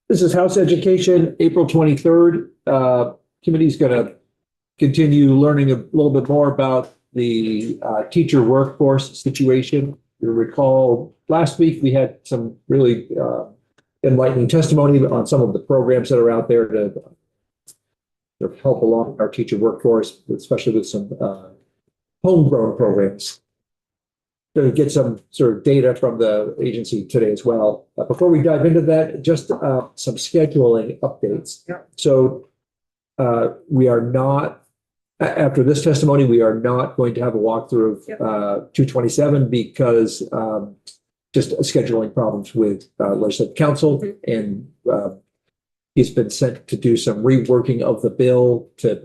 This is House Education, April 23rd. Committee's going to continue learning a little bit more about the teacher workforce situation. You'll recall last week we had some really enlightening testimony on some of the programs that are out there to help along our teacher workforce, especially with some homegrown programs. To get some sort of data from the agency today as well. Before we dive into that, just some scheduling updates. Yeah. So we are not, after this testimony, we are not going to have a walkthrough of 227 because just scheduling problems with legislative counsel, and he's been sent to do some reworking of the bill to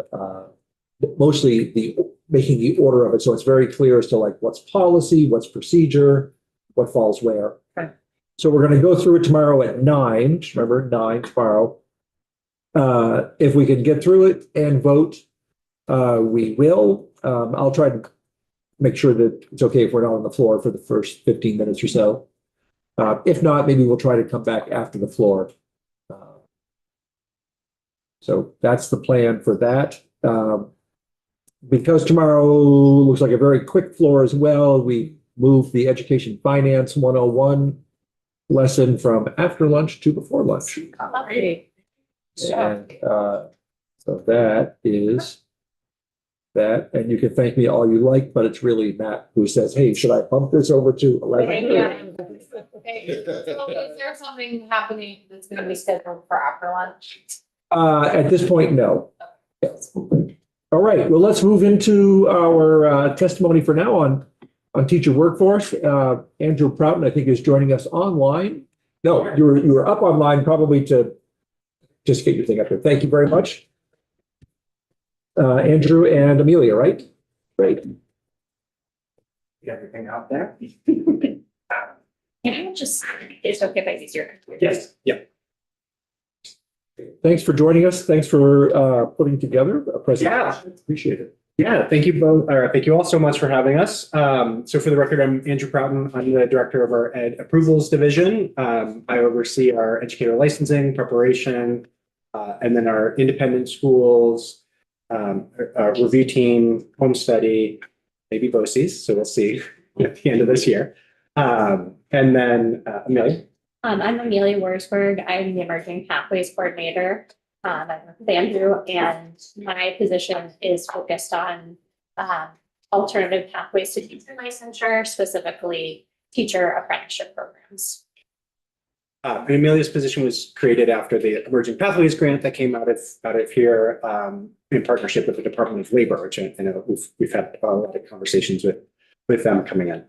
mostly making the order of it so it's very clear as to like what's policy, what's procedure, what falls where. Okay. So we're going to go through it tomorrow at 9. Remember, 9 tomorrow. If we can get through it and vote, we will. I'll try to make sure that it's okay if we're not on the floor for the first 15 minutes or so. If not, maybe we'll try to come back after the floor. So that's the plan for that. Because tomorrow looks like a very quick floor as well, we moved the Education Finance 101 lesson from after lunch to before lunch. Lovely. And so that is that. And you can thank me all you like, but it's really Matt who says, hey, should I bump this over to 11? Okay. So is there something happening that's going to be scheduled for after lunch? At this point, no. Yes. All right, well, let's move into our testimony for now on teacher workforce. Andrew Prouton, I think, is joining us online. No, you were up online probably to just get your thing up there. Thank you very much. Andrew and Amelia, right? Great. You got everything out there? Can I just, it's okay if I use your computer? Yes. Yeah. Thanks for joining us. Thanks for putting together a presentation. Appreciate it. Yeah, thank you both, or thank you all so much for having us. So for the record, I'm Andrew Prouton. I'm the director of our Ed Approvals Division. I oversee our educator licensing, preparation, and then our independent schools, our review team, home study, maybe BOCES, so we'll see at the end of this year. And then Amelia. I'm Amelia Worsberg. I'm the Emerging Pathways Coordinator. I'm with Andrew, and my position is focused on alternative pathways to teacher licensure, specifically teacher apprenticeship programs. And Amelia's position was created after the Emerging Pathways grant that came out of here in partnership with the Department of Labor, which I know we've had a lot of conversations with them coming in.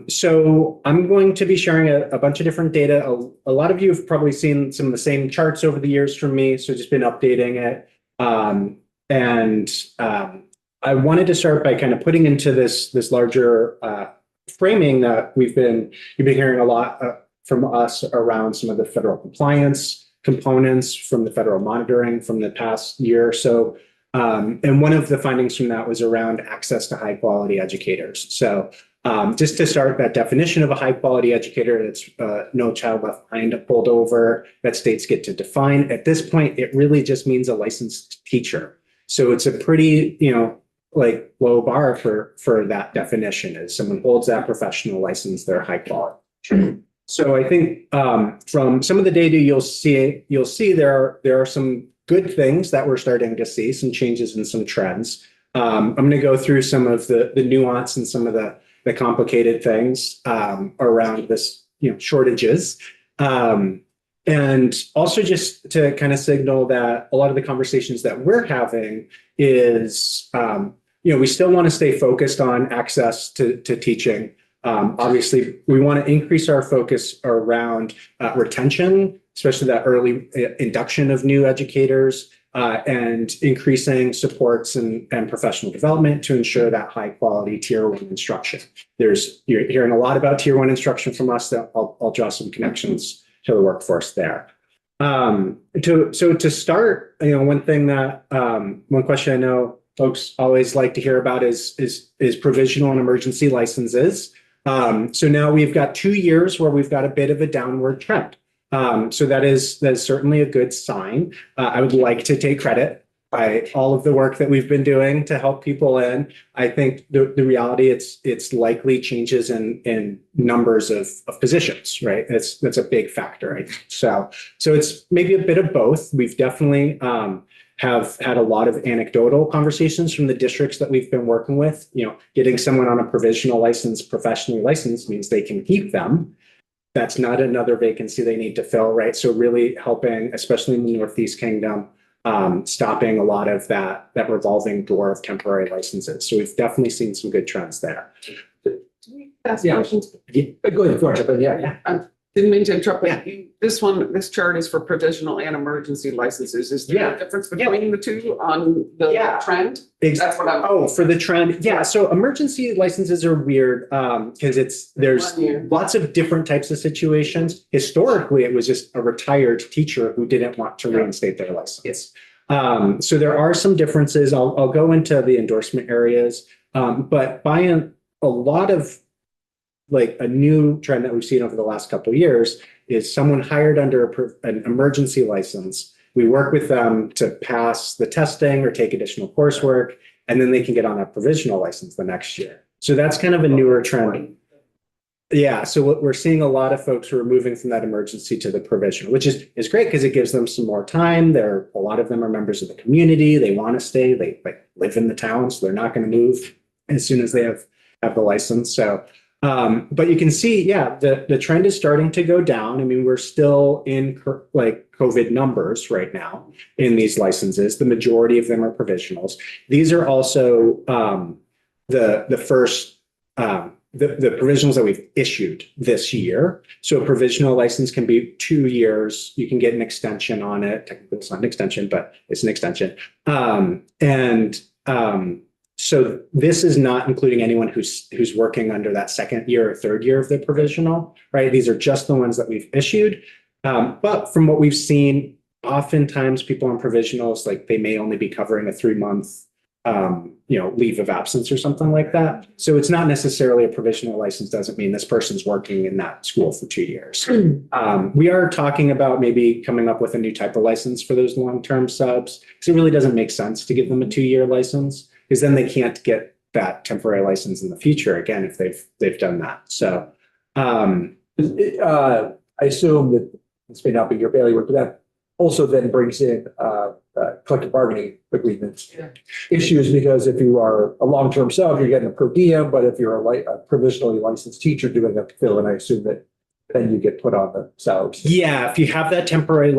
So I'm going to be sharing a bunch of different data. A lot of you have probably seen some of the same charts over the years from me, so just been updating it. I wanted to start by kind of putting into this larger framing that you've been hearing a lot from us around some of the federal compliance components from the federal monitoring from the past year or so. And one of the findings from that was around access to high quality educators. So just to start, that definition of a high quality educator, that's no child left behind, pulled over, that states get to define. At this point, it really just means a licensed teacher. So it's a pretty, like low bar for that definition. As someone holds that professional license, they're high quality. So I think from some of the data you'll see there are some good things that we're starting to see, some changes and some trends. I'm going to go through some of the nuance and some of the complicated things around this, shortages. And also just to kind of signal that a lot of the conversations that we're having is, we still want to stay focused on access to teaching. Obviously, we want to increase our focus around retention, especially that early induction of new educators, and increasing supports and professional development to ensure that high quality tier 1 instruction. You're hearing a lot about tier 1 instruction from us. That I'll draw some connections to the workforce there. To start, one question I know folks always like to hear about is provisional and emergency licenses. So now we've got 2 years where we've got a bit of a downward trend. So that is certainly a good sign. I would like to take credit by all of the work that we've been doing to help people in. I think the reality, it's likely changes in numbers of positions, right? That's a big factor. I think. So it's maybe a bit of both. We've definitely have had a lot of anecdotal conversations from the districts that we've been working with. You know, getting someone on a provisional license, professionally licensed, means they can keep them. That's not another vacancy they need to fill, right? So really helping, especially in the Northeast Kingdom, stopping a lot of that revolving door of temporary licenses. So we've definitely seen some good trends there. Ask Yeah. questions. Go ahead, Florence, but yeah. Didn't mean to interrupt, Yeah. but this chart is for provisional and emergency licenses. Is there Yeah. a difference between the two on the Yeah. trend? That's what I'm. Oh, for the trend. Yeah. So emergency licenses are weird because there's 1 year. lots of different types of situations. Historically, it was just a retired teacher who didn't want to reinstate their license. Yes. So there are some differences. I'll go into the endorsement areas, but by a lot of like a new trend that we've seen over the last couple of years is someone hired under an emergency license. We work with them to pass the testing or take additional coursework, and then they can get on a provisional license the next year. So that's kind of a newer trend. Yeah, so what we're seeing a lot of folks who are moving from that emergency to the provisional, which is great because it gives them some more time. A lot of them are members of the community. They want to stay. They live in the town, so they're not going to move as soon as they have the license. So, but you can see, yeah, the trend is starting to go down. I mean, we're still in COVID numbers right now in these licenses. The majority of them are provisionals. These are also the first. The provisionals that we've issued this year. So a provisional license can be 2 years. You can get an extension on it. Technically, it's not an extension, but it's an extension. So this is not including anyone who's working under that second year or third year of the provisional, right? These are just the ones that we've issued. But from what we've seen, oftentimes people on provisionals, like they may only be covering a 3-month leave of absence or something like that. So it's not necessarily a provisional license doesn't mean this person's working in that school for 2 years. We are talking about maybe coming up with a new type of license for those long-term subs because it really doesn't make sense to give them a 2-year license because then they can't get that temporary license in the future again if they've done that. So I assume that this may not be your bailiwick, but that also then brings in collective bargaining agreements issues because if you are a long-term sub, you're getting a per diem, but if you're a provisionally licensed teacher doing a fill, and I assume that then you get put on the salaries. yeah, if you have that temporary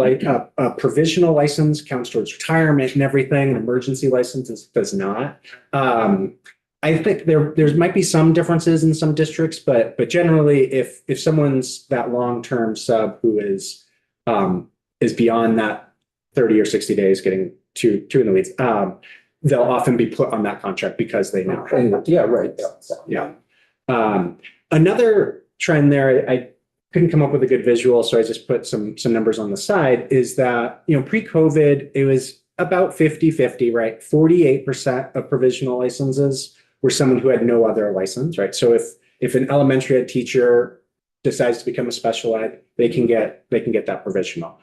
a provisional license counts towards retirement and everything, an emergency license does not. I think there might be some differences in some districts, but generally, if someone's that long-term sub who is beyond that 30 or 60 days, getting too in the weeds, they'll often be put on that contract because they know. Yeah, right. Yeah. Another trend there, I couldn't come up with a good visual, so I just put some numbers on the side, is that, pre-COVID, it was about 50-50, right? 48% of provisional licenses were someone who had no other license, right? So if an elementary ed teacher decides to become a special ed, they can get that provisional.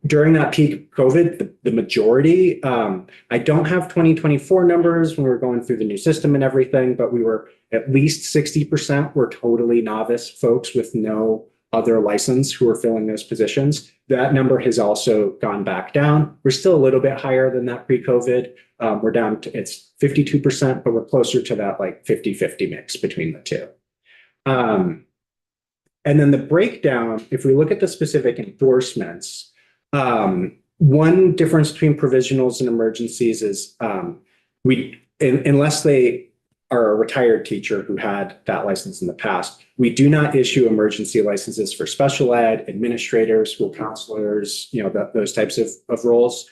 During that peak COVID, the majority, I don't have 2024 numbers when we were going through the new system and everything, but we were at least 60% were totally novice folks with no other license who were filling those positions. That number has also gone back down. We're still a little bit higher than that pre-COVID. We're down to, it's 52%, but we're closer to that like 50-50 mix between the two. And then the breakdown, if we look at the specific endorsements, one difference between provisionals and emergencies is unless they are a retired teacher who had that license in the past, we do not issue emergency licenses for special ed, administrators, school counselors, those types of roles.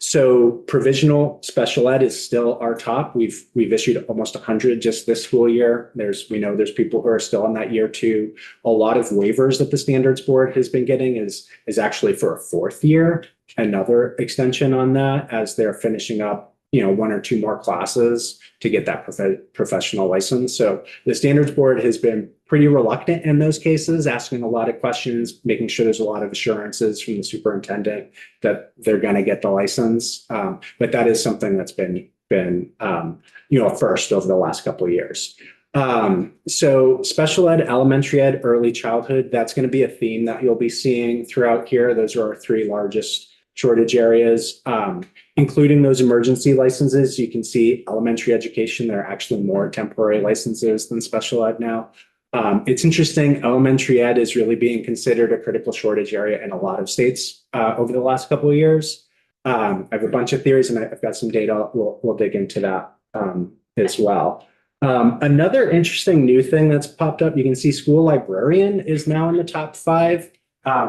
So provisional special ed is still our top. We've issued almost 100 just this school year. We know there's people who are still on that year too. A lot of waivers that the standards board has been getting is actually for a 4th year, another extension on that as they're finishing up 1 or 2 more classes to get that professional license. So the standards board has been pretty reluctant in those cases, asking a lot of questions, making sure there's a lot of assurances from the superintendent that they're going to get the license. But that is something that's been first over the last couple of years. So special ed, elementary ed, early childhood, that's going to be a theme that you'll be seeing throughout here. Those are our three largest shortage areas, including those emergency licenses. You can see elementary education, there are actually more temporary licenses than special ed now. It's interesting, elementary ed is really being considered a critical shortage area in a lot of states over the last couple of years. I have a bunch of theories and I've got some data. We'll dig into that as well. Another interesting new thing that's popped up, you can see school librarian is now in the top 5.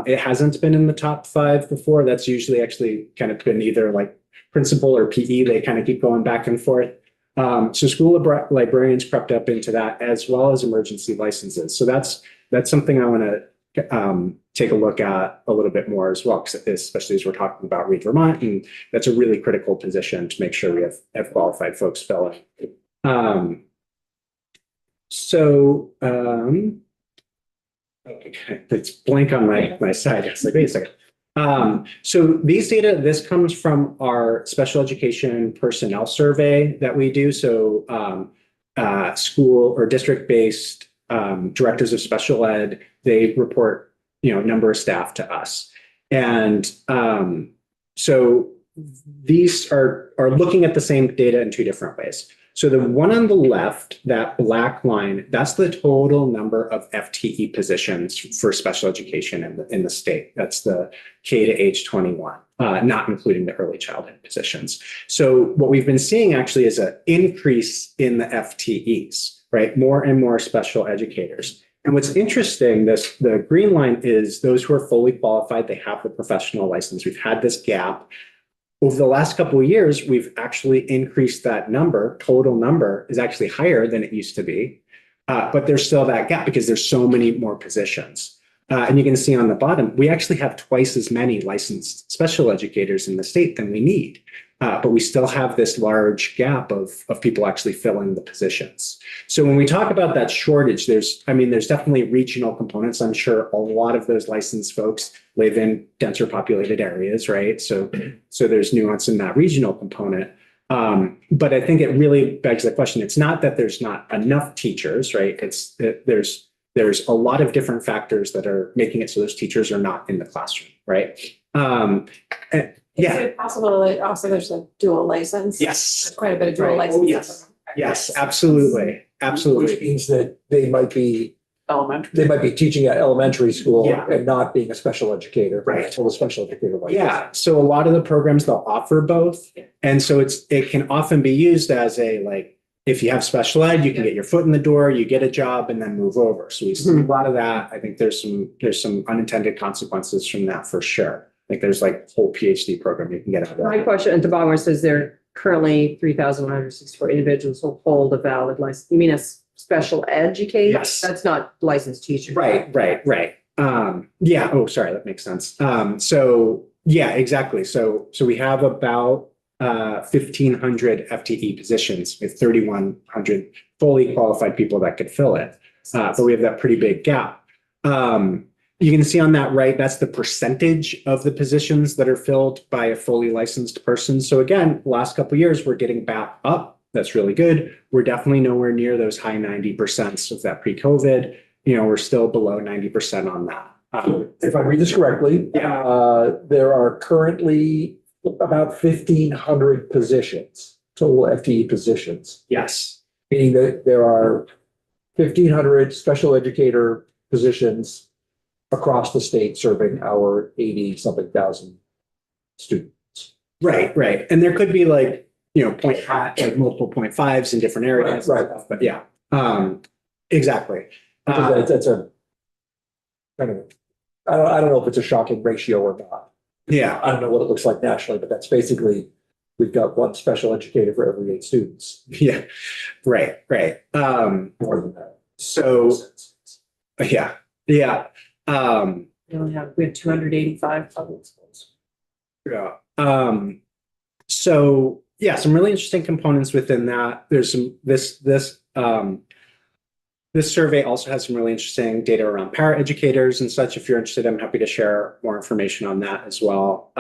It hasn't been in the top 5 before. That's usually actually kind of been either like principal or PE. They kind of keep going back and forth. So school librarians crept up into that, as well as emergency licenses. So that's something I want to take a look at a little bit more as well, especially as we're talking about Read Vermont, and that's a really critical position to make sure we have qualified folks fill in. Okay, it's blank on my side. It's like, wait a second. So these data, this comes from our special education personnel survey that we do. So school or district-based directors of special ed, they report, number of staff to us. And so these are looking at the same data in 2 different ways. So the one on the left, that black line, that's the total number of FTE positions for special education in the state. That's the K to age 21, not including the early childhood positions. So what we've been seeing actually is an increase in the FTEs, right? More and more special educators. And what's interesting, the green line is those who are fully qualified, they have the professional license. We've had this gap. Over the last couple of years, we've actually increased that number. Total number is actually higher than it used to be, but there's still that gap because there's so many more positions. And you can see on the bottom, we actually have twice as many licensed special educators in the state than we need. But we still have this large gap of people actually filling the positions. So when we talk about that shortage, there's definitely regional components. I'm sure a lot of those licensed folks live in denser populated areas, right? So there's nuance in that regional component. But I think it really begs the question. It's not that there's not enough teachers, right? It's that there's a lot of different factors that are making it so those teachers are not in the classroom, right? Is it possible that also there's a dual license? Yes. Quite a bit of dual Right. license. Yes. Yes, absolutely. Absolutely. Which means that they might be Elementary. teaching at elementary school Yeah. and not being a special educator. Right. Or a special educator. license. Yeah, so a lot of the programs, they'll offer both. And so it can often be used as if you have special ed, you can get your foot in the door, you get a job and then move over. So we see a lot of that. I think there's some unintended consequences from that for sure. Like there's a whole PhD program you can get out of My that. question at the bottom where it says there are currently 3,164 individuals who hold a valid license. You mean a special educator? Yes. That's not licensed teacher. Right. Yeah. Oh, sorry. That makes sense. So yeah, exactly. So we have about 1,500 FTE positions with 3,100 fully qualified people that could fill it. But we have that pretty big gap. You can see on that right, that's the percentage of the positions that are filled by a fully licensed person. So again, last couple of years, we're getting back up. That's really good. We're definitely nowhere near those high 90% of that pre-COVID. We're still below 90% on that. If I read this correctly, there are currently about 1,500 positions, total FTE positions, Yes. meaning that there are 1,500 special educator positions across the state serving our 80-something thousand students. Right. And there could be multiple 0.5s in different areas. Right. But yeah, exactly. That's a kind of, I don't know if it's a shocking ratio or not. Yeah. I don't know what it looks like nationally, but that's basically, we've got one special educator for every 8 students. Yeah. Right. More than that. So, yeah. We have 285 public schools. Yeah. So yeah, some really interesting components within that. There's some, This survey also has some really interesting data around paraeducators and such. If you're interested, I'm happy to share more information on that as well.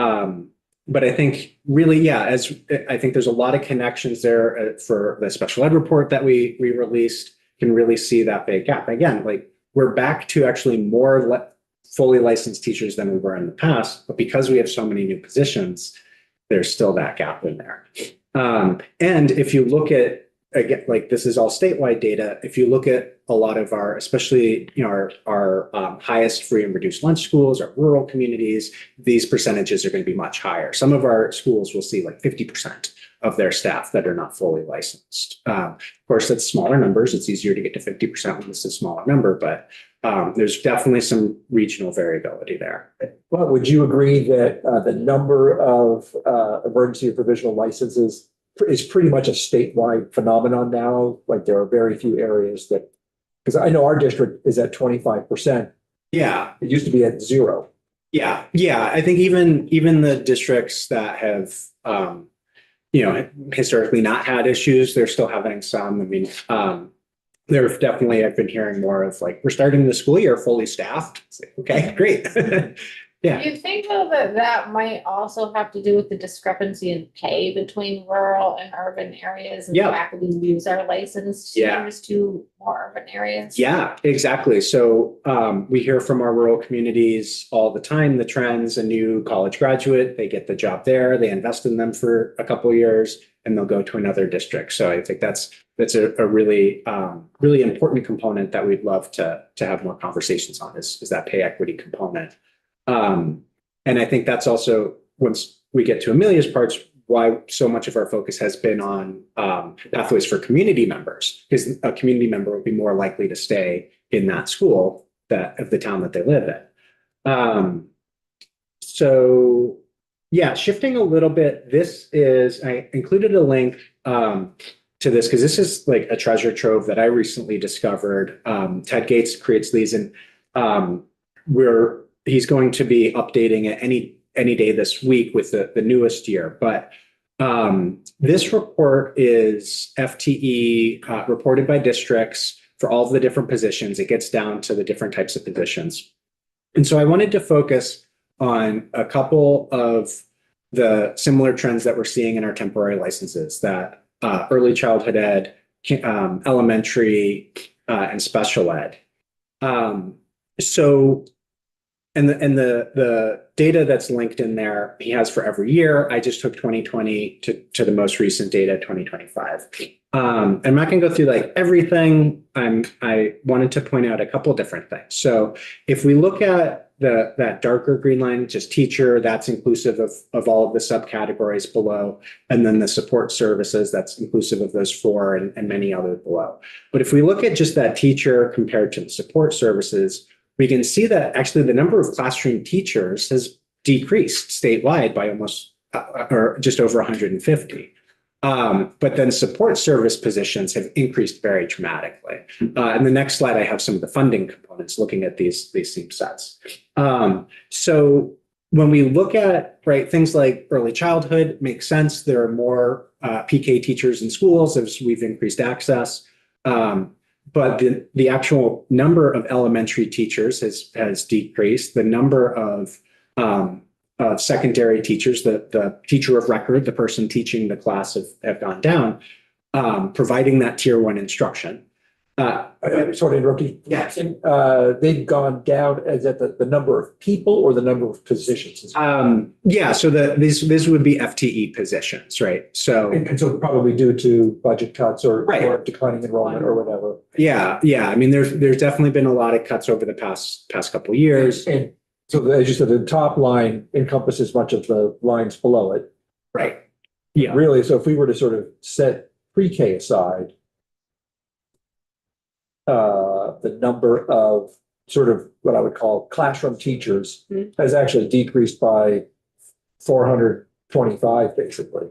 But I think really, yeah, as I think there's a lot of connections there for the special ed report that we released, can really see that big gap. Again, like we're back to actually more fully licensed teachers than we were in the past, but because we have so many new positions, there's still that gap in there. And if you look at, again, like this is all statewide data. If you look at a lot of our, especially, you know, our highest free and reduced lunch schools, our rural communities, these percentages are going to be much higher. Some of our schools will see like 50% of their staff that are not fully licensed. Of course, that's smaller numbers. It's easier to get to 50% when it's a smaller number, but there's definitely some regional variability there. Well, would you agree that the number of emergency or provisional licenses is pretty much a statewide phenomenon now? Like there are very few areas that, because I know our district is at 25%. Yeah. It used to be at 0. Yeah. Yeah. I think even the districts that have, you know, historically not had issues, they're still having some. I mean, there's definitely, I've been hearing more of like, we're starting the school year fully staffed. It's like, okay, great. Yeah. Do you think though that might also have to do with the discrepancy in pay between rural and urban areas? And the Yeah. fact that we lose our licensed Yeah. teachers to more urban areas? Yeah, exactly. So we hear from our rural communities all the time, the trends, a new college graduate, they get the job there, they invest in them for a couple of years, and they'll go to another district. So I think that's a really, really important component that we'd love to have more conversations on is that pay equity component. And I think that's also, once we get to Amelia's parts, why so much of our focus has been on pathways for community members, because a community member will be more likely to stay in that school of the town that they live in. So yeah, shifting a little bit, I included a link to this because this is like a treasure trove that I recently discovered. Ted Gates creates these, and he's going to be updating it any day this week with the newest year. But this report is FTE reported by districts for all of the different positions. It gets down to the different types of positions. And so I wanted to focus on a couple of the similar trends that we're seeing in our temporary licenses, that early childhood ed, elementary, and special ed. And the data that's linked in there, he has for every year. I just took 2020 to the most recent data, 2025. I'm not going to go through like everything. I wanted to point out a couple different things. So if we look at that darker green line, just teacher, that's inclusive of all of the subcategories below, and then the support services, that's inclusive of those 4 and many others below. But if we look at just that teacher compared to the support services, we can see that actually the number of classroom teachers has decreased statewide by almost or just over 150. But then support service positions have increased very dramatically. In the next slide, I have some of the funding components looking at these same sets. So when we look at things like early childhood, makes sense. There are more PK teachers in schools as we've increased access. But the actual number of elementary teachers has decreased. The number of secondary teachers, the teacher of record, the person teaching the class have gone down, providing that tier 1 instruction. Sorry to interrupt you. Yes. They've gone down as at the number of people or the number of positions? Yeah, so these would be FTE positions, right? So And so probably due to budget cuts or declining enrollment or whatever. yeah. I mean, there's definitely been a lot of cuts over the past couple of years. And so as you said, the top line encompasses much of the lines below it. Right. Yeah. Really, so if we were to sort of set pre-K aside, the number of sort of what I would call classroom teachers has actually decreased by 425, basically.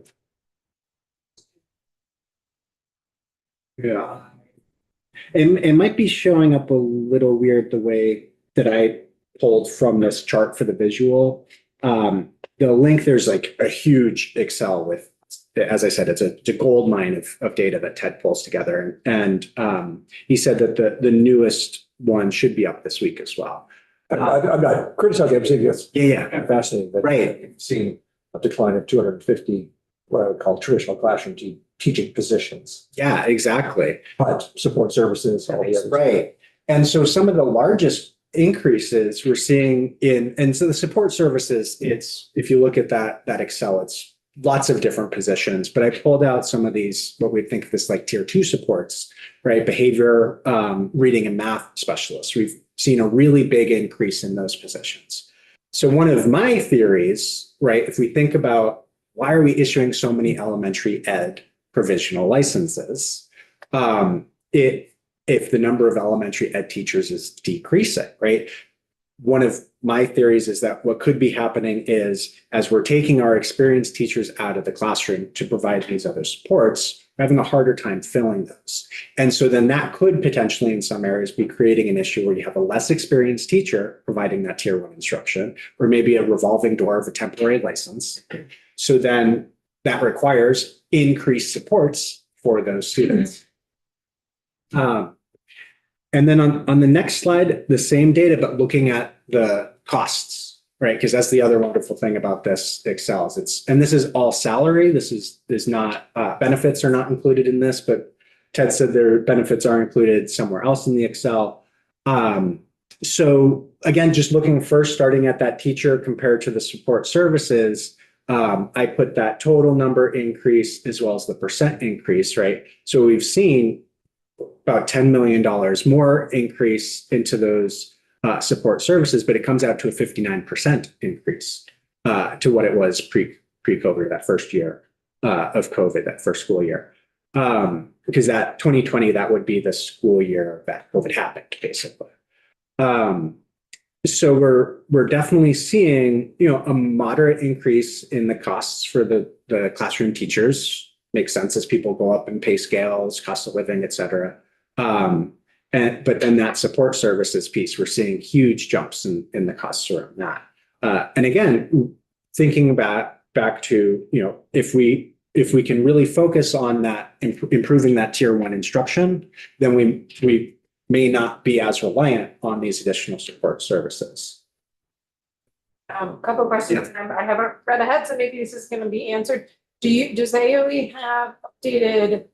Yeah. It might be showing up a little weird the way that I pulled from this chart for the visual. The link, there's like a huge Excel with as I said, it's a gold mine of data that Ted pulls together. And he said that the newest one should be up this week as well. I'm not criticizing, I'm saying it's Yeah. fascinating that Right. you've seen a decline of 250, what I would call traditional classroom teaching positions, Yeah, exactly. but support services, all the others. Right. And so some of the largest increases we're seeing and so the support services, it's, if you look at that Excel, it's lots of different positions, but I pulled out some of these, what we think of as like tier 2 supports, right? Behavior, reading and math specialists. We've seen a really big increase in those positions. So one of my theories, right, if we think about why are we issuing so many elementary ed provisional licenses, if the number of elementary ed teachers is decreasing, right? One of my theories is that what could be happening is as we're taking our experienced teachers out of the classroom to provide these other supports, we're having a harder time filling those. And so then that could potentially in some areas be creating an issue where you have a less experienced teacher providing that tier 1 instruction, or maybe a revolving door of a temporary license. So then that requires increased supports for those students. And then on the next slide, the same data, but looking at the costs, right? Because that's the other wonderful thing about this Excel. And this is all salary. This is not, benefits are not included in this, but Ted said their benefits are included somewhere else in the Excel. So again, just looking first, starting at that teacher compared to the support services, I put that total number increase as well as the percent increase, right? So we've seen about $10 million more increase into those support services, but it comes out to a 59% increase to what it was pre-COVID, that first year of COVID, that first school year. Because that 2020, that would be the school year that COVID happened, basically. So we're definitely seeing, a moderate increase in the costs for the classroom teachers. Makes sense as people go up in pay scales, cost of living, et cetera. But then that support services piece, we're seeing huge jumps in the costs around that. And again, thinking back to, if we can really focus on that, improving that tier 1 instruction, then we may not be as reliant on these additional support services. Couple questions. I haven't read ahead, so maybe this is going to be answered. Does AOE have updated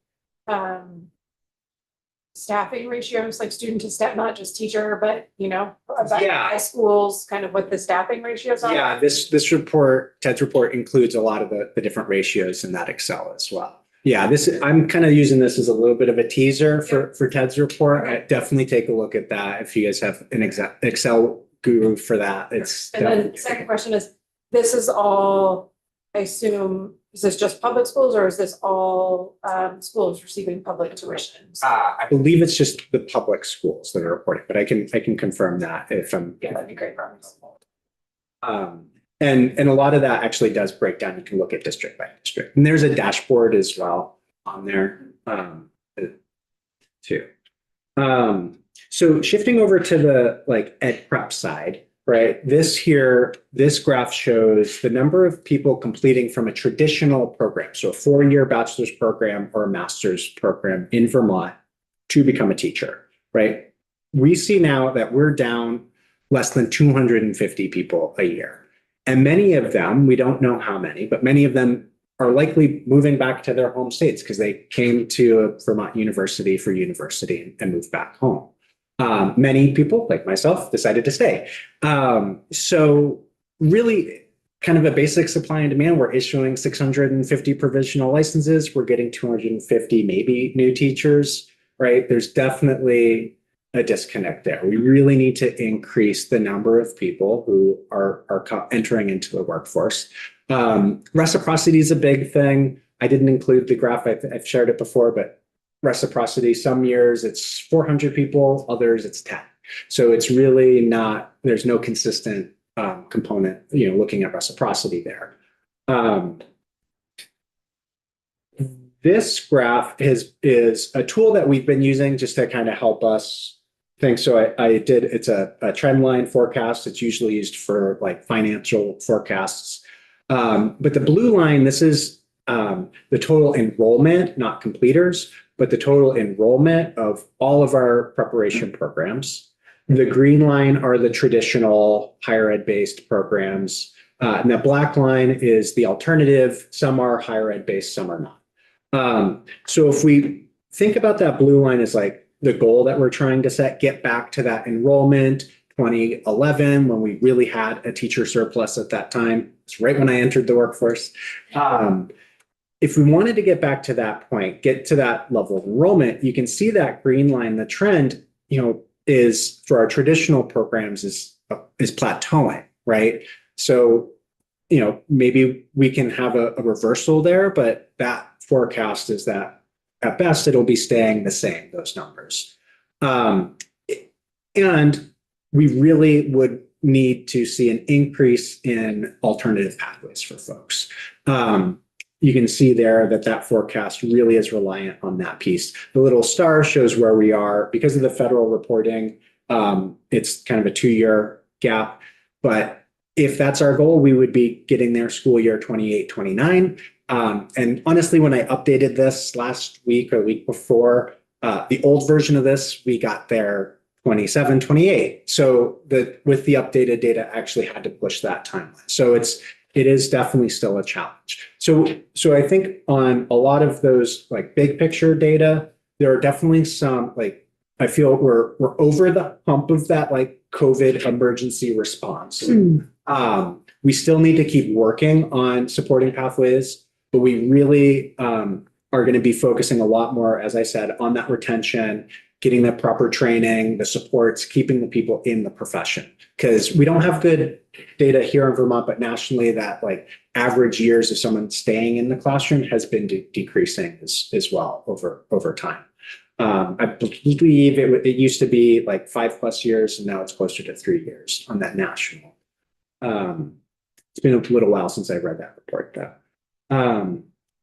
staffing ratios, like student to staff, not just teacher, but about Yeah. high schools, kind of what the staffing ratios are? Yeah, this report, Ted's report, includes a lot of the different ratios in that Excel as well. Yeah, I'm kind of using this as a little bit of a teaser for Ted's report. I definitely take a look at that if you guys have an Excel guru for that. And then the second question is, this is all, I assume, is this just public schools or is this all schools receiving public tuitions? I believe it's just the public schools that are reporting, but I can confirm that if I'm. Yeah, that'd be great. And a lot of that actually does break down. You can look at district by district, and there's a dashboard as well on there too. So shifting over to the ed prep side, right? This graph shows the number of people completing from a traditional program, so a 4-year bachelor's program or a master's program in Vermont to become a teacher, right? We see now that we're down less than 250 people a year. And many of them, we don't know how many, but many of them are likely moving back to their home states because they came to a Vermont university for university and moved back home. Many people, like myself, decided to stay. So really kind of a basic supply and demand. We're issuing 650 provisional licenses. We're getting 250 maybe new teachers, right? There's definitely a disconnect there. We really need to increase the number of people who are entering into the workforce. Reciprocity is a big thing. I didn't include the graph. I've shared it before, but reciprocity, some years it's 400 people, others it's 10. So it's really not, there's no consistent component, looking at reciprocity there. This graph is a tool that we've been using just to kind of help us think. So it's a trend line forecast. It's usually used for financial forecasts. But the blue line, this is the total enrollment, not completers, but the total enrollment of all of our preparation programs. The green line are the traditional higher ed based programs. And the black line is the alternative. Some are higher ed based, some are not. So if we think about that blue line as like the goal that we're trying to set, get back to that enrollment, 2011, when we really had a teacher surplus at that time. It's right when I entered the workforce. If we wanted to get back to that point, get to that level of enrollment, you can see that green line, the trend, is for our traditional programs is plateauing, right? So, maybe we can have a reversal there, but that forecast is that at best, it'll be staying the same, those numbers. And we really would need to see an increase in alternative pathways for folks. You can see there that forecast really is reliant on that piece. The little star shows where we are because of the federal reporting. It's kind of a 2-year gap, but if that's our goal, we would be getting there school year 28, 29. And honestly, when I updated this last week or the week before, the old version of this, we got there 27, 28. So with the updated data, actually had to push that timeline. So it is definitely still a challenge. So I think on a lot of those like big picture data, there are definitely some I feel we're over the hump of that like COVID emergency response. We still need to keep working on supporting pathways, but we really are going to be focusing a lot more, as I said, on that retention, getting the proper training, the supports, keeping the people in the profession. Because we don't have good data here in Vermont, but nationally that like average years of someone staying in the classroom has been decreasing as well over time. I believe it used to be like 5+ years, and now it's closer to 3 years on that national. It's been a little while since I read that report though.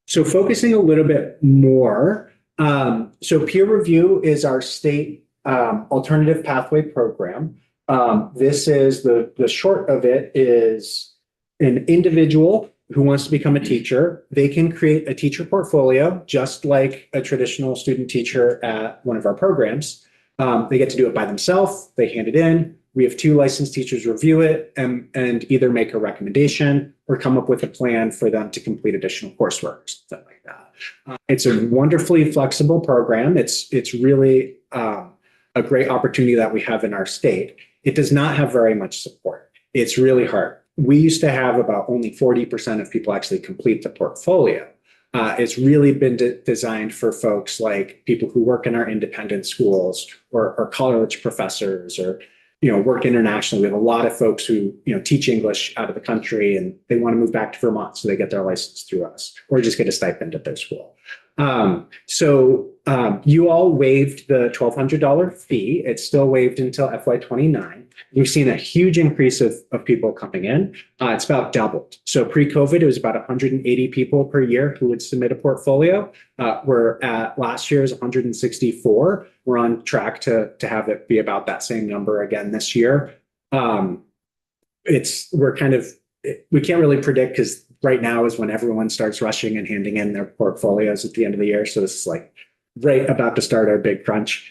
So focusing a little bit more, so peer review is our state alternative pathway program. This is the short of it is an individual who wants to become a teacher. They can create a teacher portfolio, just like a traditional student teacher at one of our programs. They get to do it by themselves. They hand it in. We have 2 licensed teachers review it and either make a recommendation or come up with a plan for them to complete additional coursework or something like that. It's a wonderfully flexible program. It's really a great opportunity that we have in our state. It does not have very much support. It's really hard. We used to have about only 40% of people actually complete the portfolio. It's really been designed for folks like people who work in our independent schools or college professors or work internationally. We have a lot of folks who, teach English out of the country and they want to move back to Vermont, so they get their license through us or just get a stipend at their school. You all waived the $1,200 fee. It's still waived until FY29. We've seen a huge increase of people coming in. It's about doubled. So pre-COVID, it was about 180 people per year who would submit a portfolio. We're at last year's 164. We're on track to have it be about that same number again this year. We can't really predict because right now is when everyone starts rushing and handing in their portfolios at the end of the year. So this is like right about to start our big crunch.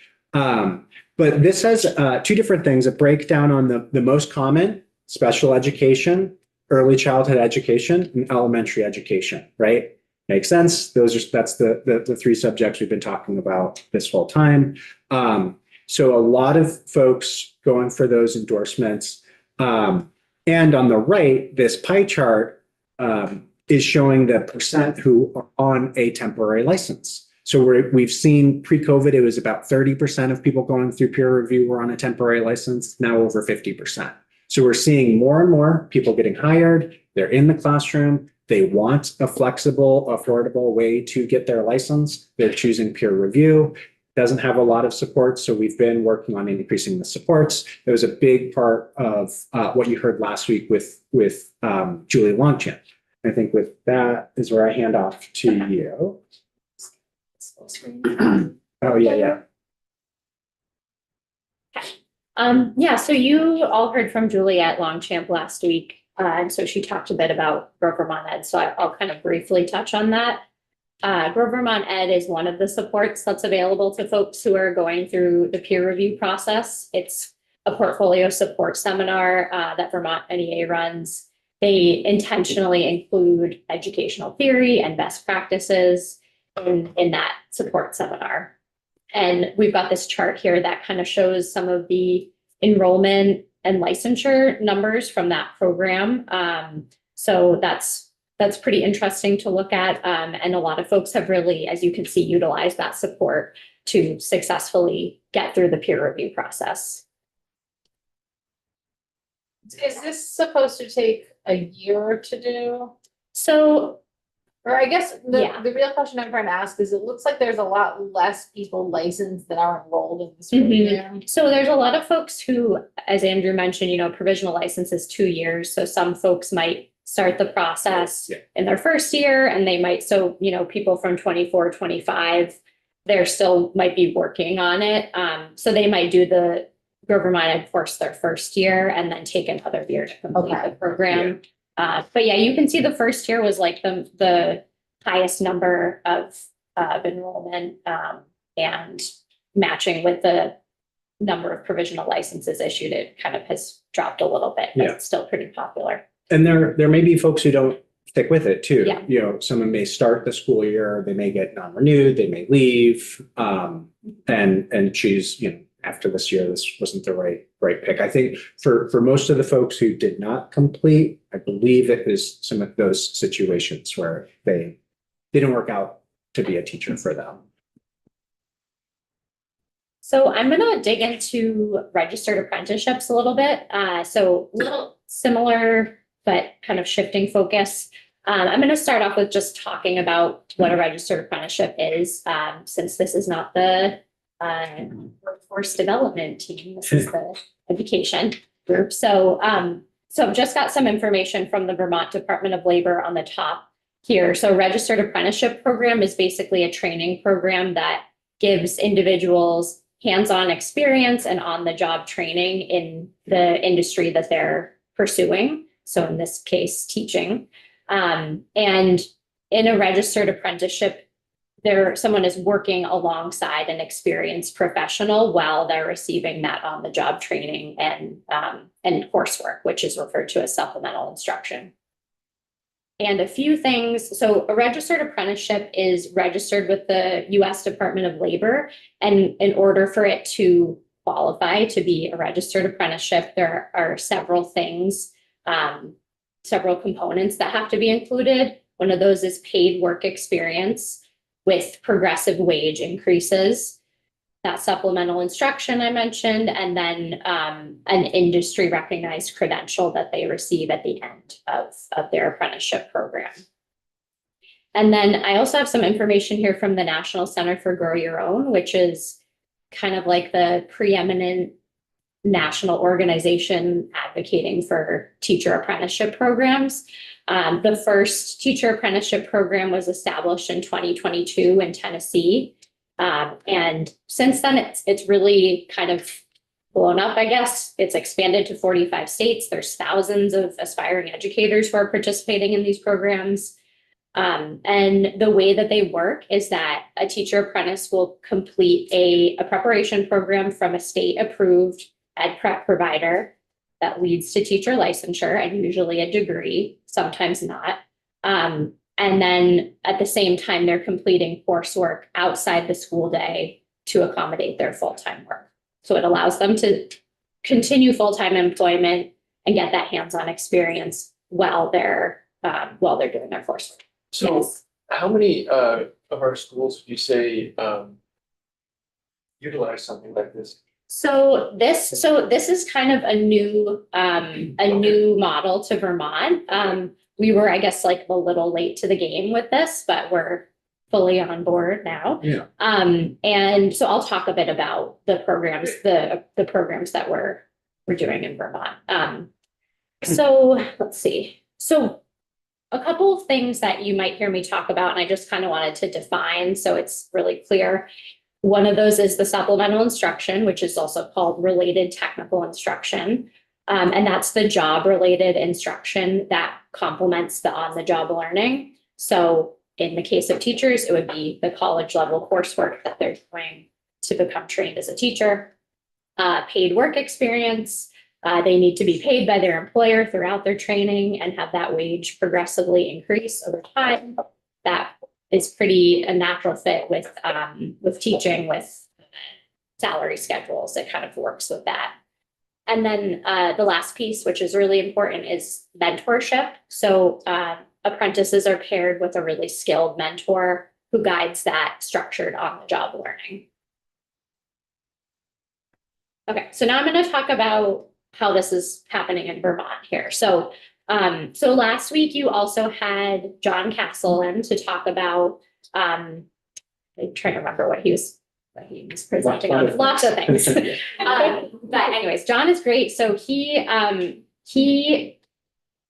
But this has 2 different things, a breakdown on the most common: special education, early childhood education, and elementary education, right? Makes sense. That's the 3 subjects we've been talking about this whole time. So a lot of folks going for those endorsements. And on the right, this pie chart is showing the percent who are on a temporary license. So we've seen pre-COVID, it was about 30% of people going through peer review were on a temporary license, now over 50%. So we're seeing more and more people getting hired. They're in the classroom. They want a flexible, affordable way to get their license. They're choosing peer review. Doesn't have a lot of support, so we've been working on increasing the supports. It was a big part of what you heard last week with Julie Longchamp. I think with that is where I hand off to you. Oh, yeah. So you all heard from Juliet Longchamp last week. And so she talked a bit about Grow Vermont Ed, so I'll kind of briefly touch on that. Grow Vermont Ed is one of the supports that's available to folks who are going through the peer review process. It's a portfolio support seminar that Vermont NEA runs. They intentionally include educational theory and best practices in that support seminar. And we've got this chart here that kind of shows some of the enrollment and licensure numbers from that program. So that's pretty interesting to look at. And a lot of folks have really, as you can see, utilized that support to successfully get through the peer review process. Is this supposed to take a year to do? So Or I guess Yeah. the real question I'm trying to ask is, it looks like there's a lot less people licensed that are enrolled in this Mhm. program. So there's a lot of folks who, as Andrew mentioned, provisional license is 2 years. So some folks might start the process Yeah. in their first year and they might, people from 24, 25, they're still might be working on it. So they might do the Grow Vermont Ed course their first year and then take another year to complete Okay. the program. But yeah, you can see the first year was like the highest number of enrollment and matching with the number of provisional licenses issued, it kind of has dropped a little bit, but Yeah. it's still pretty popular. And there may be folks who don't stick with it too. Yeah. Someone may start the school year, they may get non-renewed, they may leave, and choose, after this year, this wasn't the right pick. I think for most of the folks who did not complete, I believe it was some of those situations where they didn't work out to be a teacher for them. So I'm gonna dig into registered apprenticeships a little bit. So a little similar, but kind of shifting focus. I'm gonna start off with just talking about what a registered apprenticeship is, since this is not the workforce development team, this is the education group. So I've just got some information from the Vermont Department of Labor on the top here. So registered apprenticeship program is basically a training program that gives individuals hands-on experience and on-the-job training in the industry that they're pursuing. So in this case, teaching. And in a registered apprenticeship, someone is working alongside an experienced professional while they're receiving that on-the-job training and coursework, which is referred to as supplemental instruction. And a few things, so a registered apprenticeship is registered with the US Department of Labor. And in order for it to qualify to be a registered apprenticeship, there are several things, several components that have to be included. One of those is paid work experience with progressive wage increases, that supplemental instruction I mentioned, and then an industry recognized credential that they receive at the end of their apprenticeship program. And then I also have some information here from the National Center for Grow Your Own, which is kind of like the preeminent national organization advocating for teacher apprenticeship programs. The first teacher apprenticeship program was established in 2022 in Tennessee. And since then, it's really kind of blown up, I guess. It's expanded to 45 states. There's thousands of aspiring educators who are participating in these programs. And the way that they work is that a teacher apprentice will complete a preparation program from a state-approved ed prep provider that leads to teacher licensure and usually a degree, sometimes not. And then at the same time, they're completing coursework outside the school day to accommodate their full-time work. So it allows them to continue full-time employment and get that hands-on experience while they're doing their coursework. So Yes. how many of our schools would you say utilize something like this? So this is kind of a new model to Vermont. We were, I guess, like a little late to the game with this, but we're fully on board now. Yeah. And so I'll talk a bit about the programs, the programs that we're doing in Vermont. So let's see. So a couple of things that you might hear me talk about, and I just kind of wanted to define so it's really clear. One of those is the supplemental instruction, which is also called related technical instruction. And that's the job-related instruction that complements the on-the-job learning. So in the case of teachers, it would be the college level coursework that they're doing to become trained as a teacher. Paid work experience, they need to be paid by their employer throughout their training and have that wage progressively increase over time. That is pretty a natural fit with teaching, with salary schedules. It kind of works with that. And then the last piece, which is really important, is mentorship. So apprentices are paired with a really skilled mentor who guides that structured on-the-job learning. Okay, so now I'm going to talk about how this is happening in Vermont here. So last week you also had John Castle in to talk about, I'm trying to remember what he was presenting on, lots of things. But anyways, John is great. So he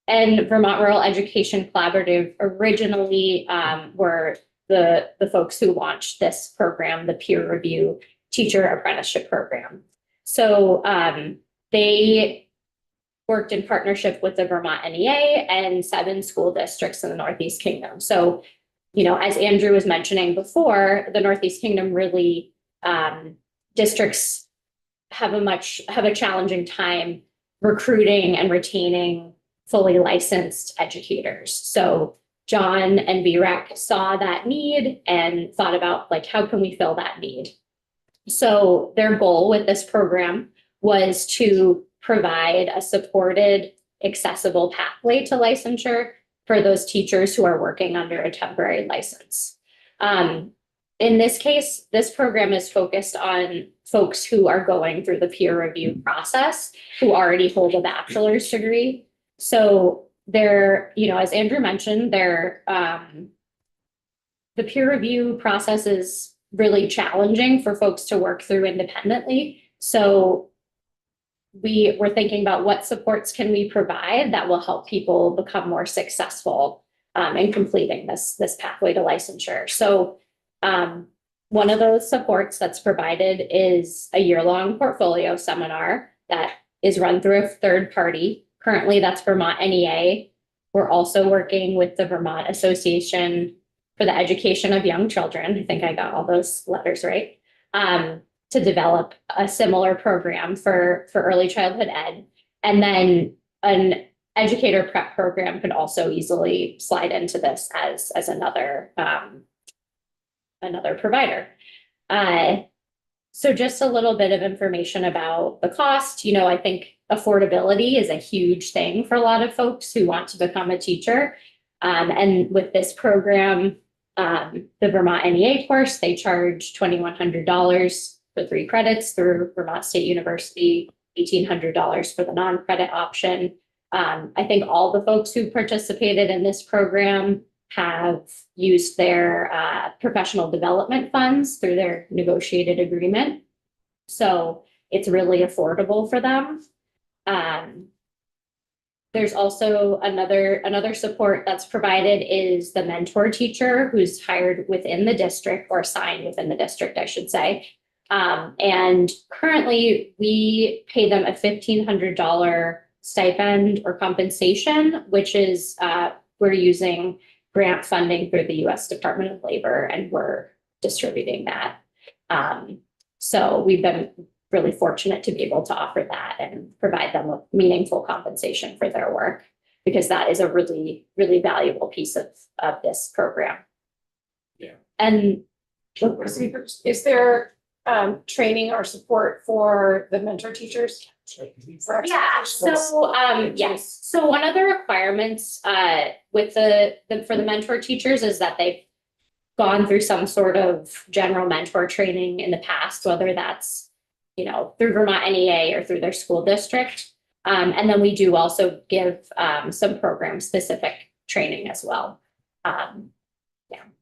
and Vermont Rural Education Collaborative originally were the folks who launched this program, the peer review teacher apprenticeship program. So they worked in partnership with the Vermont NEA and 7 school districts in the Northeast Kingdom. So, you know, as Andrew was mentioning before, the Northeast Kingdom really districts have a challenging time recruiting and retaining fully licensed educators. So John and VREC saw that need and thought about, like, how can we fill that need? So their goal with this program was to provide a supported, accessible pathway to licensure for those teachers who are working under a temporary license. In this case, this program is focused on folks who are going through the peer review process, who already hold a bachelor's degree. So they're, you know, as Andrew mentioned, the peer review process is really challenging for folks to work through independently. So we were thinking about what supports can we provide that will help people become more successful in completing this pathway to licensure. So one of those supports that's provided is a year-long portfolio seminar that is run through a third party. Currently, that's Vermont NEA. We're also working with the Vermont Association for the Education of Young Children. I think I got all those letters right. To develop a similar program for early childhood ed. And then an educator prep program could also easily slide into this as another provider. So just a little bit of information about the cost. You know, I think affordability is a huge thing for a lot of folks who want to become a teacher. And with this program, the Vermont NEA course, they charge $2,100 for 3 credits through Vermont State University, $1,800 for the non-credit option. I think all the folks who participated in this program have used their professional development funds through their negotiated agreement. So it's really affordable for them. There's also another support that's provided is the mentor teacher who's hired within the district or assigned within the district, I should say. And currently we pay them a $1,500 stipend or compensation, which is we're using grant funding through the U.S. Department of Labor, and we're distributing that. So we've been really fortunate to be able to offer that and provide them with meaningful compensation for their work, because that is a really, really valuable piece of this program. Yeah. And Is there training or support for the mentor teachers? yeah, so yes. So one of the requirements with for the mentor teachers is that they've gone through some sort of general mentor training in the past, whether that's, you know, through Vermont NEA or through their school district. And then we do also give some program specific training as well.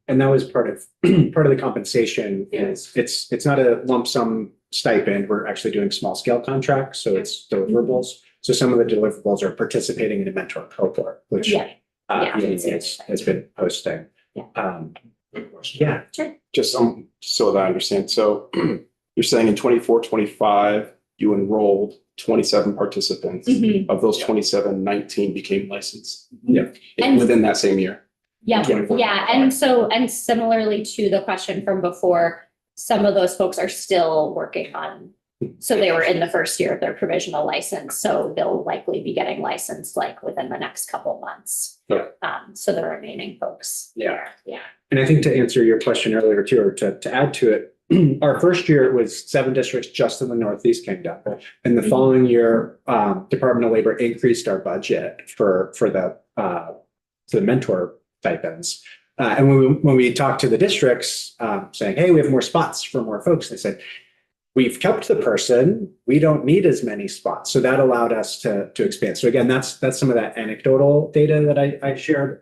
And that was part of the compensation is it's not a lump sum stipend. We're actually doing small scale contracts. So it's deliverables. So some of the deliverables are participating in a mentor cohort, which has been posting. Yeah. Sure. Just so that I understand. So you're saying in 24, 25, you enrolled 27 participants. Mhm. Of those 27, 19 became licensed. Yeah. And- Within that same year. Yeah, 24. yeah, and so, and similarly to the question from before, some of those folks are still working on, so they were in the first year of their provisional license, so they'll likely be getting licensed like within the next couple months. Yeah. So the remaining folks. Yeah. Yeah. And I think to answer your question earlier too, or to add to it, our first year it was 7 districts just in the Northeast Kingdom. And the following year, Department of Labor increased our budget for the mentor stipends. And when we talked to the districts, saying, hey, we have more spots for more folks, they said, we've kept the person, we don't need as many spots. So that allowed us to expand. So again, that's some of that anecdotal data that I shared,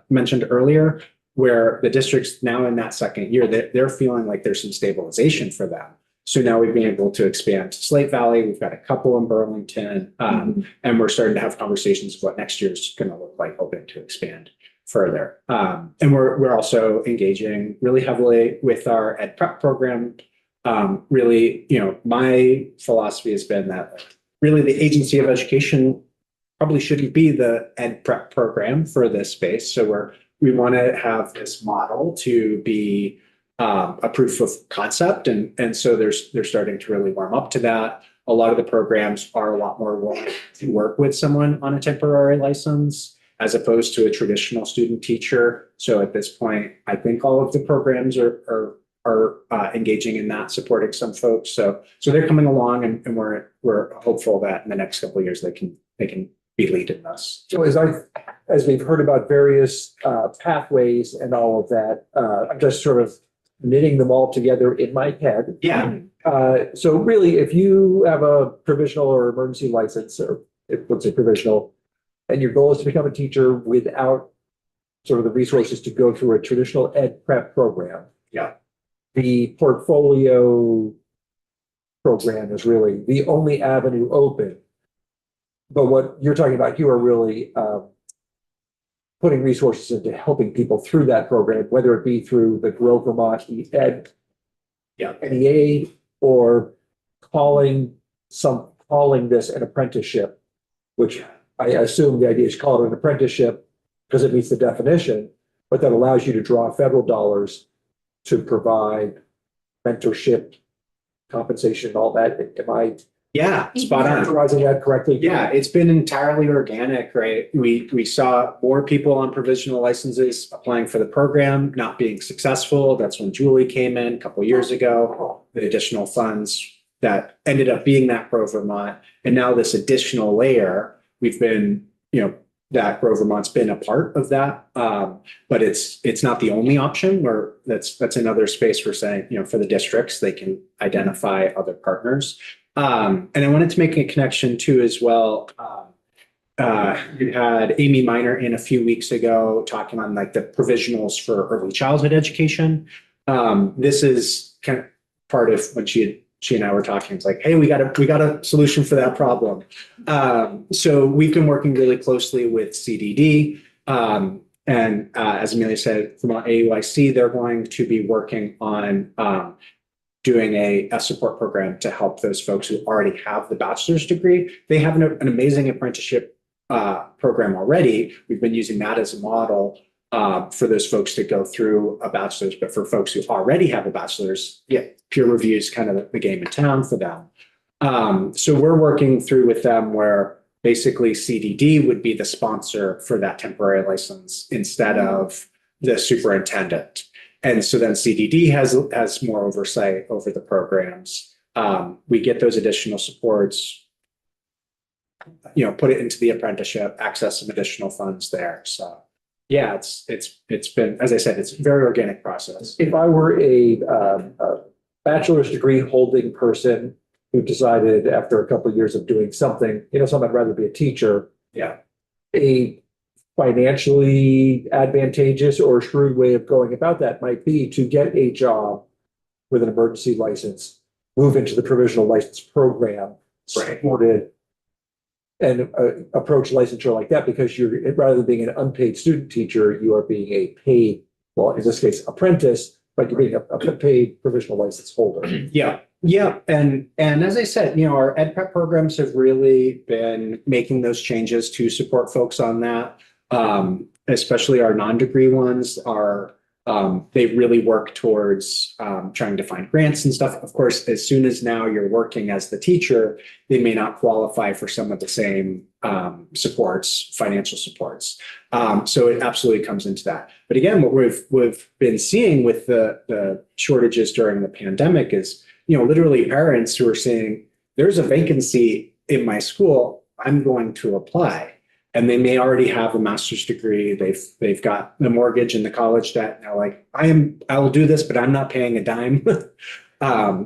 mentioned earlier, where the districts now in that second year, they're feeling like there's some stabilization for them. So now we've been able to expand to Slate Valley. We've got a couple in Burlington, and we're starting to have conversations of what next year's going to look like, hoping to expand further. And we're also engaging really heavily with our ed prep program. Really, my philosophy has been that really the Agency of Education probably shouldn't be the ed prep program for this space. So we want to have this model to be a proof of concept. And so they're starting to really warm up to that. A lot of the programs are a lot more willing to work with someone on a temporary license as opposed to a traditional student teacher. So at this point, I think all of the programs are engaging in that, supporting some folks. So they're coming along, and we're hopeful that in the next couple of years they can be leading us. So as we've heard about various pathways and all of that, I'm just sort of knitting them all together in my head. Yeah. So really, if you have a provisional or emergency license, or let's say provisional, and your goal is to become a teacher without sort of the resources to go through a traditional ed prep program. Yeah. The portfolio program is really the only avenue open. But what you're talking about, you are really putting resources into helping people through that program, whether it be through the Grow Vermont Ed NEA, or calling this an apprenticeship, which I assume the idea is call it an apprenticeship because it meets the definition, but that allows you to draw federal dollars to provide mentorship, compensation, all that. Am I Yeah, spot on. characterizing that correctly? Yeah, it's been entirely organic, right? We saw more people on provisional licenses applying for the program, not being successful. That's when Julie came in a couple of years ago, the additional funds that ended up being that Grow Vermont. And now this additional layer, we've been, that Grow Vermont's been a part of that. But it's not the only option. Where that's another space we're saying, for the districts, they can identify other partners. And I wanted to make a connection too as well. You had Amy Miner in a few weeks ago talking on like the provisionals for early childhood education. This is kind of part of when she and I were talking. It's like, hey, we got a solution for that problem. So we've been working really closely with CDD. And as Amelia said, from AUIC, they're going to be working on doing a support program to help those folks who already have the bachelor's degree. They have an amazing apprenticeship program already. We've been using that as a model for those folks to go through a bachelor's, but for folks who already have a bachelor's, peer review is kind of the game in town for them. So we're working through with them where basically CDD would be the sponsor for that temporary license instead of the superintendent. And so then CDD has more oversight over the programs. We get those additional supports, put it into the apprenticeship, access some additional funds there. So yeah, it's been, as I said, it's a very organic process. If I were a bachelor's degree holding person who decided after a couple of years of doing something, I'd rather be a teacher. Yeah. A financially advantageous or shrewd way of going about that might be to get a job with an emergency license, move into the provisional license program, supported, and approach licensure like that, because you're, rather than being an unpaid student teacher, you are being a paid, well, in this case, apprentice, but you're being a paid provisional license holder. Yeah, Yeah, and as I said, our ed prep programs have really been making those changes to support folks on that. Especially our non-degree ones they really work towards trying to find grants and stuff. Of course, as soon as now you're working as the teacher, they may not qualify for some of the same supports, financial supports. So it absolutely comes into that. But again, what we've been seeing with the shortages during the pandemic is, literally parents who are saying, there's a vacancy in my school, I'm going to apply. And they may already have a master's degree. They've got the mortgage and the college debt. And they're like, I will do this, but I'm not paying a dime.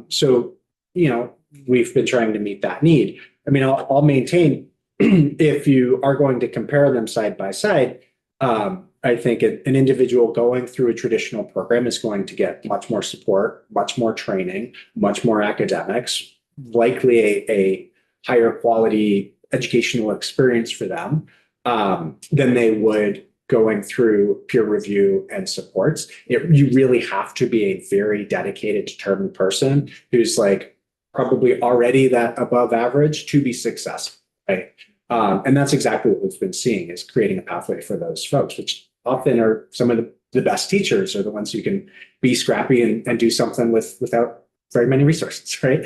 So, we've been trying to meet that need. I mean, I'll maintain if you are going to compare them side by side, I think an individual going through a traditional program is going to get much more support, much more training, much more academics, likely a higher quality educational experience for them than they would going through peer review and supports. You really have to be a very dedicated, determined person who's like probably already that above average to be successful, right? And that's exactly what we've been seeing is creating a pathway for those folks, which often are some of the best teachers are the ones who can be scrappy and do something without very many resources, right?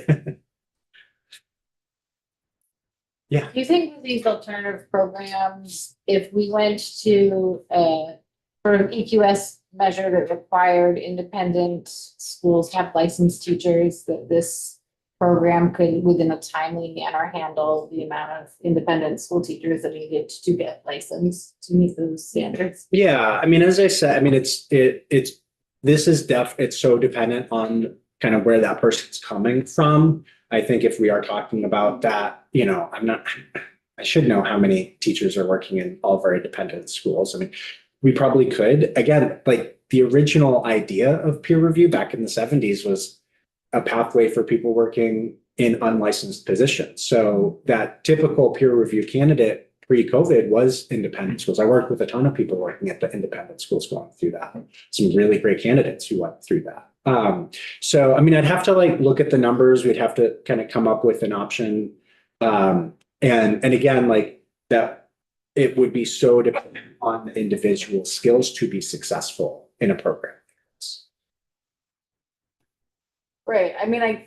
Yeah. Do you think with these alternative programs, if we went to a sort of EQS measure that required independent schools to have licensed teachers, that this program could, within a timely manner, handle the amount of independent school teachers that needed to get licensed to meet those standards? Yeah, I mean, as I said, I mean, it's so dependent on kind of where that person's coming from. I think if we are talking about that, I should know how many teachers are working in all of our independent schools. I mean, we probably could. Again, like the original idea of peer review back in the 70s was a pathway for people working in unlicensed positions. So that typical peer review candidate pre-COVID was independent schools. I worked with a ton of people working at the independent schools going through that. Some really great candidates who went through that. So, I mean, I'd have to look at the numbers. We'd have to kind of come up with an option. And again, that it would be so dependent on the individual skills to be successful in a program. Right, I mean,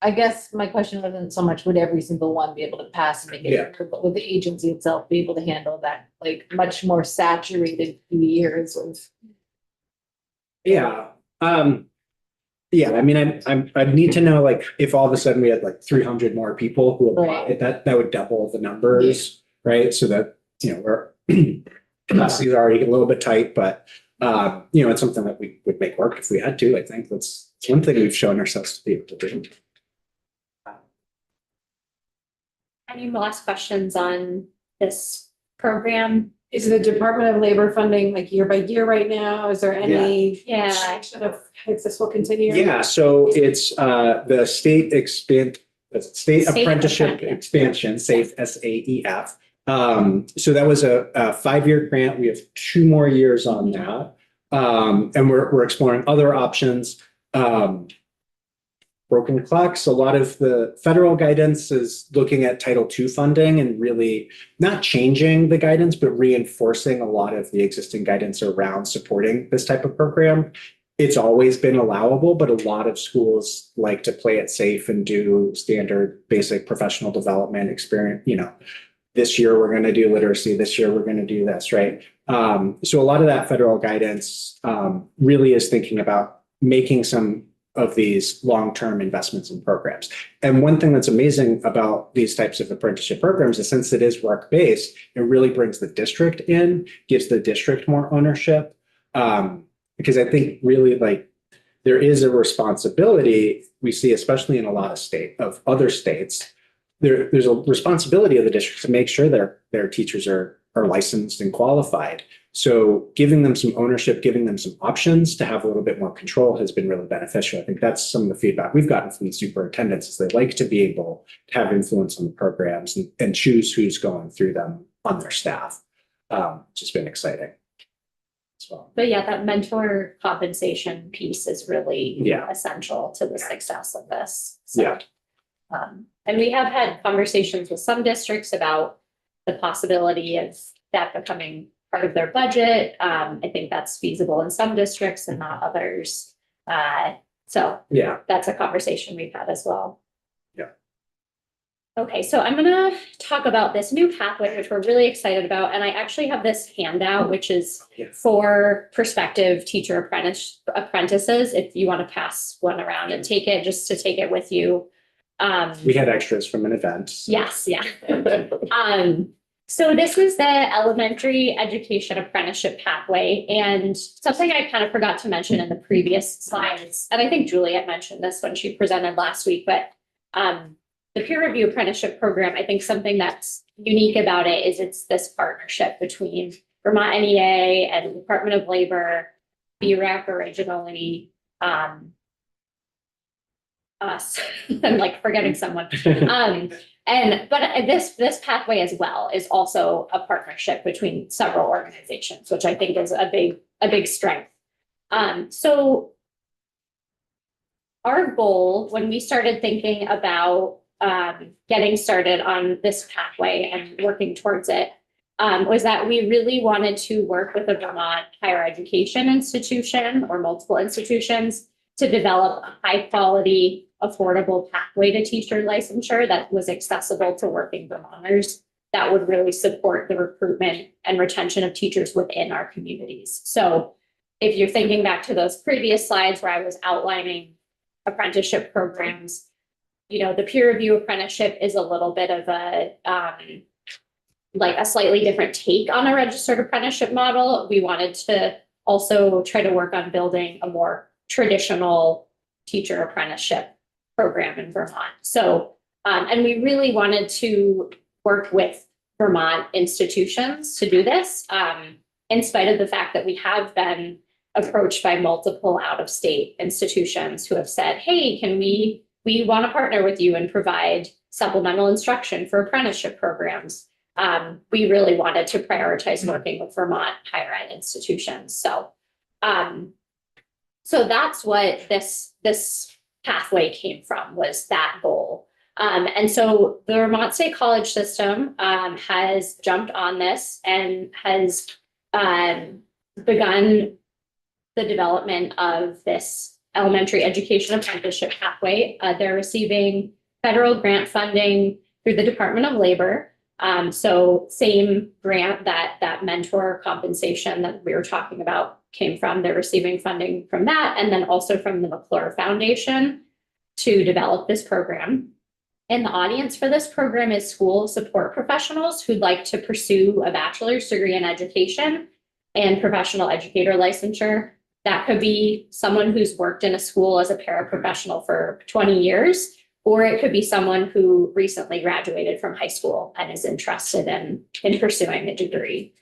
I guess my question wasn't so much would every single one be able to pass and make it, but would the agency itself be able to handle that, much more saturated few years of? Yeah. Yeah, I mean, I'd need to know if all of a sudden we had 300 more people who applied, that would double the numbers, right? So that, we're capacity is already a little bit tight, but it's something that we would make work if we had to. I think that's one thing we've shown ourselves to be able to do. Any last questions on this program? Is the Department of Labor funding year by year right now? Is there any? Yeah. Projection of if this will continue? Yeah, so it's the state apprenticeship expansion, SAFE, SAEF. So that was a 5-year grant. We have 2 more years on that. And we're exploring other options. Broken clocks. A lot of the federal guidance is looking at Title II funding and really not changing the guidance, but reinforcing a lot of the existing guidance around supporting this type of program. It's always been allowable, but a lot of schools like to play it safe and do standard basic professional development experience. This year we're going to do literacy. This year we're going to do this, right? So a lot of that federal guidance really is thinking about making some of these long-term investments in programs. And one thing that's amazing about these types of apprenticeship programs is since it is work-based, it really brings the district in, gives the district more ownership. Because I think really there is a responsibility we see, especially in a lot of other states, there's a responsibility of the district to make sure their teachers are licensed and qualified. So giving them some ownership, giving them some options to have a little bit more control has been really beneficial. I think that's some of the feedback we've gotten from the superintendents is they like to be able to have influence on the programs and choose who's going through them on their staff, which has been exciting. as well. But yeah, that mentor compensation piece is really Yeah. essential to the success of this. So, Yeah. And we have had conversations with some districts about the possibility of that becoming part of their budget. I think that's feasible in some districts and not others. So Yeah. that's a conversation we've had as well. Yeah. Okay, so I'm gonna talk about this new pathway, which we're really excited about. And I actually have this handout, which is Yeah. for prospective teacher apprentices, if you want to pass one around and take it, just to take it with you. We had extras from an event. Yes, yeah. So this is the elementary education apprenticeship pathway, and something I kind of forgot to mention in the previous slides, and I think Juliet mentioned this when she presented last week, but the peer review apprenticeship program, I think something that's unique about it is it's this partnership between Vermont NEA and Department of Labor, BRAC originally, us, I'm like forgetting someone. But this pathway as well is also a partnership between several organizations, which I think is a big strength. So our goal when we started thinking about getting started on this pathway and working towards it was that we really wanted to work with a Vermont higher education institution or multiple institutions to develop a high quality, affordable pathway to teacher licensure that was accessible to working Vermonters that would really support the recruitment and retention of teachers within our communities. So if you're thinking back to those previous slides where I was outlining apprenticeship programs, you know, the peer review apprenticeship is a little bit of a like a slightly different take on a registered apprenticeship model. We wanted to also try to work on building a more traditional teacher apprenticeship program in Vermont. So, and we really wanted to work with Vermont institutions to do this, in spite of the fact that we have been approached by multiple out-of-state institutions who have said, hey, we want to partner with you and provide supplemental instruction for apprenticeship programs. We really wanted to prioritize working with Vermont higher ed institutions. So, so that's what this pathway came from, was that goal. And so the Vermont State College System has jumped on this and has begun the development of this elementary education apprenticeship pathway. They're receiving federal grant funding through the Department of Labor. So same grant that mentor compensation that we were talking about came from. They're receiving funding from that, and then also from the McClure Foundation to develop this program. And the audience for this program is school support professionals who'd like to pursue a bachelor's degree in education and professional educator licensure. That could be someone who's worked in a school as a paraprofessional for 20 years, or it could be someone who recently graduated from high school and is interested in pursuing a degree.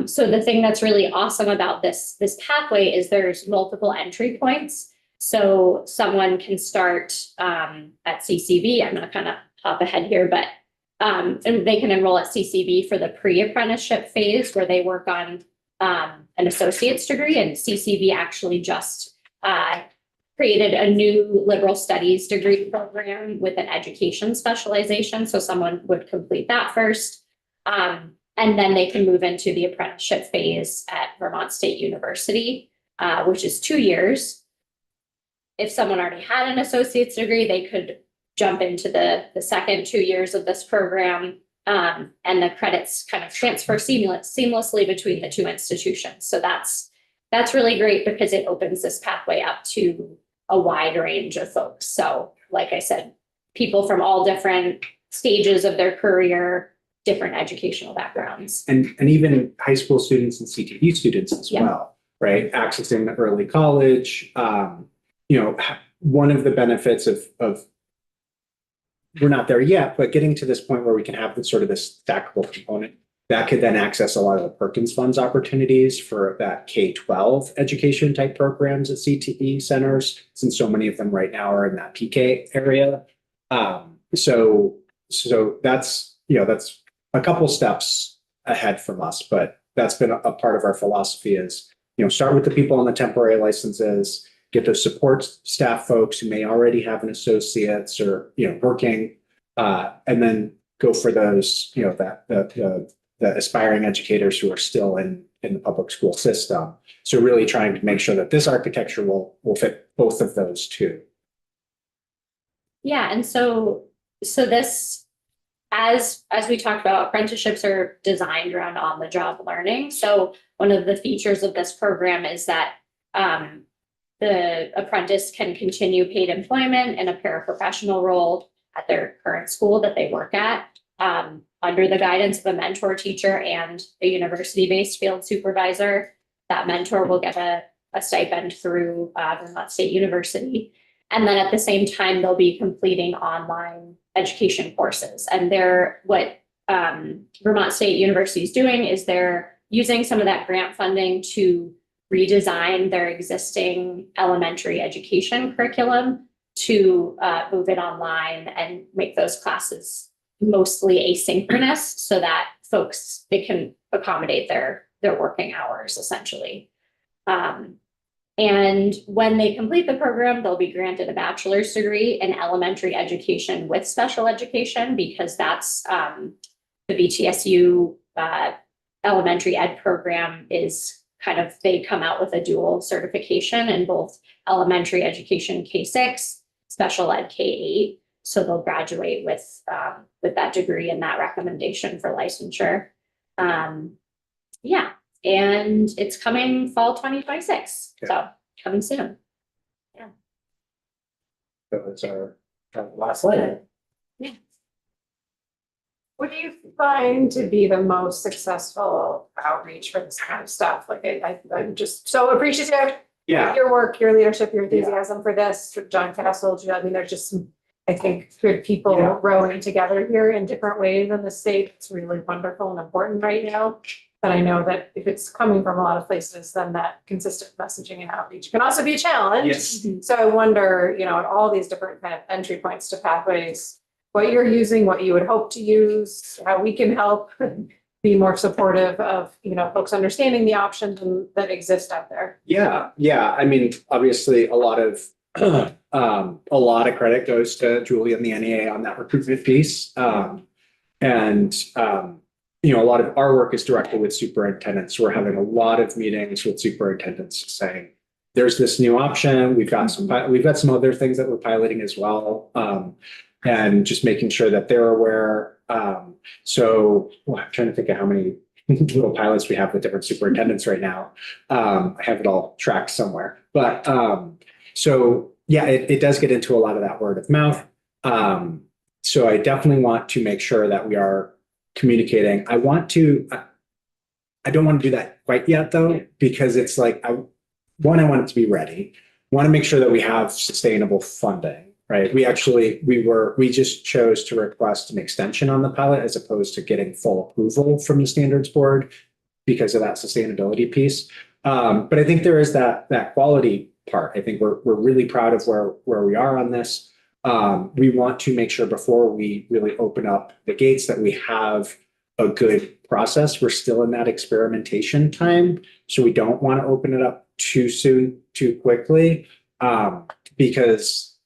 So the thing that's really awesome about this pathway is there's multiple entry points. So someone can start at CCV. I'm going to kind of hop ahead here, but and they can enroll at CCV for the pre-apprenticeship phase where they work on an associate's degree, and CCV actually just created a new liberal studies degree program with an education specialization. So someone would complete that first. And then they can move into the apprenticeship phase at Vermont State University, which is 2 years. If someone already had an associate's degree, they could jump into the second 2 years of this program. And the credits kind of transfer seamlessly between the two institutions. So that's really great because it opens this pathway up to a wide range of folks. So like I said, people from all different stages of their career, different educational backgrounds. And even high school students and CTE students as Yeah. well, right? Accessing early college. You know, one of the benefits of we're not there yet, but getting to this point where we can have this sort of this stackable component that could then access a lot of the Perkins Funds opportunities for that K-12 education type programs at CTE centers, since so many of them right now are in that PK area. So that's, you know, that's a couple steps ahead from us, but that's been a part of our philosophy is start with the people on the temporary licenses, get those support staff folks who may already have an associate's or, working, and then go for those, the aspiring educators who are still in the public school system. So really trying to make sure that this architecture will fit both of those too. Yeah, and so this, as we talked about, apprenticeships are designed around on-the-job learning. So one of the features of this program is that the apprentice can continue paid employment in a paraprofessional role at their current school that they work at, under the guidance of a mentor teacher and a university-based field supervisor. That mentor will get a stipend through Vermont State University. And then at the same time, they'll be completing online education courses. And what Vermont State University is doing is they're using some of that grant funding to redesign their existing elementary education curriculum to move it online and make those classes mostly asynchronous so that they can accommodate their working hours essentially. And when they complete the program, they'll be granted a bachelor's degree in elementary education with special education, because that's the VTSU elementary ed program is they come out with a dual certification in both elementary education K6, special ed K8. So they'll graduate with that degree and that recommendation for licensure. Yeah, and it's coming fall 2026. Okay. So coming soon. So that's our last slide. What do you find to be the most successful outreach for this kind of stuff? Like I'm just so appreciative Yeah. of your work, your leadership, your enthusiasm for this, John Castle. I mean, there's just some, I think, good people Yeah. rowing together here in different ways in the state. It's really wonderful and important right now. But I know that if it's coming from a lot of places, then that consistent messaging and outreach can also be a challenge. Yes. So I wonder, at all these different kind of entry points to pathways, what you're using, what you would hope to use, how we can help be more supportive of, folks understanding the options that exist out there. Yeah. I mean, obviously a lot of credit goes to Julie and the NEA on that recruitment piece. A lot of our work is directly with superintendents. We're having a lot of meetings with superintendents saying, there's this new option. We've got some other things that we're piloting as well. And just making sure that they're aware. I'm trying to think of how many little pilots we have with different superintendents right now. I have it all tracked somewhere, but it does get into a lot of that word of mouth. So I definitely want to make sure that we are communicating. I don't want to do that quite yet though, because it's like, I want it to be ready. I want to make sure that we have sustainable funding, right? We just chose to request an extension on the pilot as opposed to getting full approval from the standards board because of that sustainability piece. But I think there is that quality part. I think we're really proud of where we are on this. We want to make sure before we really open up the gates that we have a good process. We're still in that experimentation time. So we don't want to open it up too soon, too quickly, because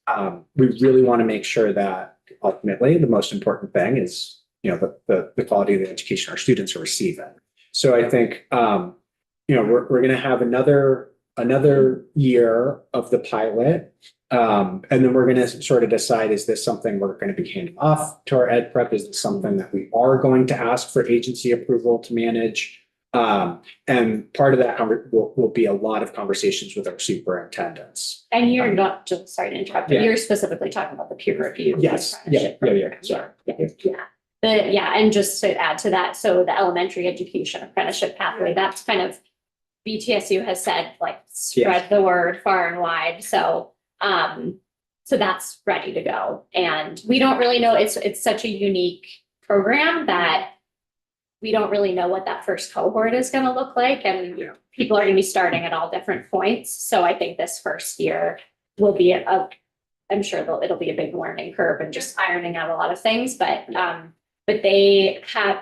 we really want to make sure that ultimately the most important thing is, the quality of the education our students are receiving. So I think, we're going to have another year of the pilot. And then we're going to sort of decide, is this something we're going to be handing off to our ed prep? Is this something that we are going to ask for agency approval to manage? And part of that will be a lot of conversations with our superintendents. And you're not just, sorry to interrupt, but Yeah. you're specifically talking about the peer review. Yes. apprenticeship Yeah. program. Sorry. And just to add to that, so the elementary education apprenticeship pathway, that's kind of BTSU has said, like, spread the word far and wide. So that's ready to go. And we don't really know, it's such a unique program that we don't really know what that first cohort is going to look like. And people are going to be starting at all different points. So I think this first year will be I'm sure it'll be a big learning curve and just ironing out a lot of things, but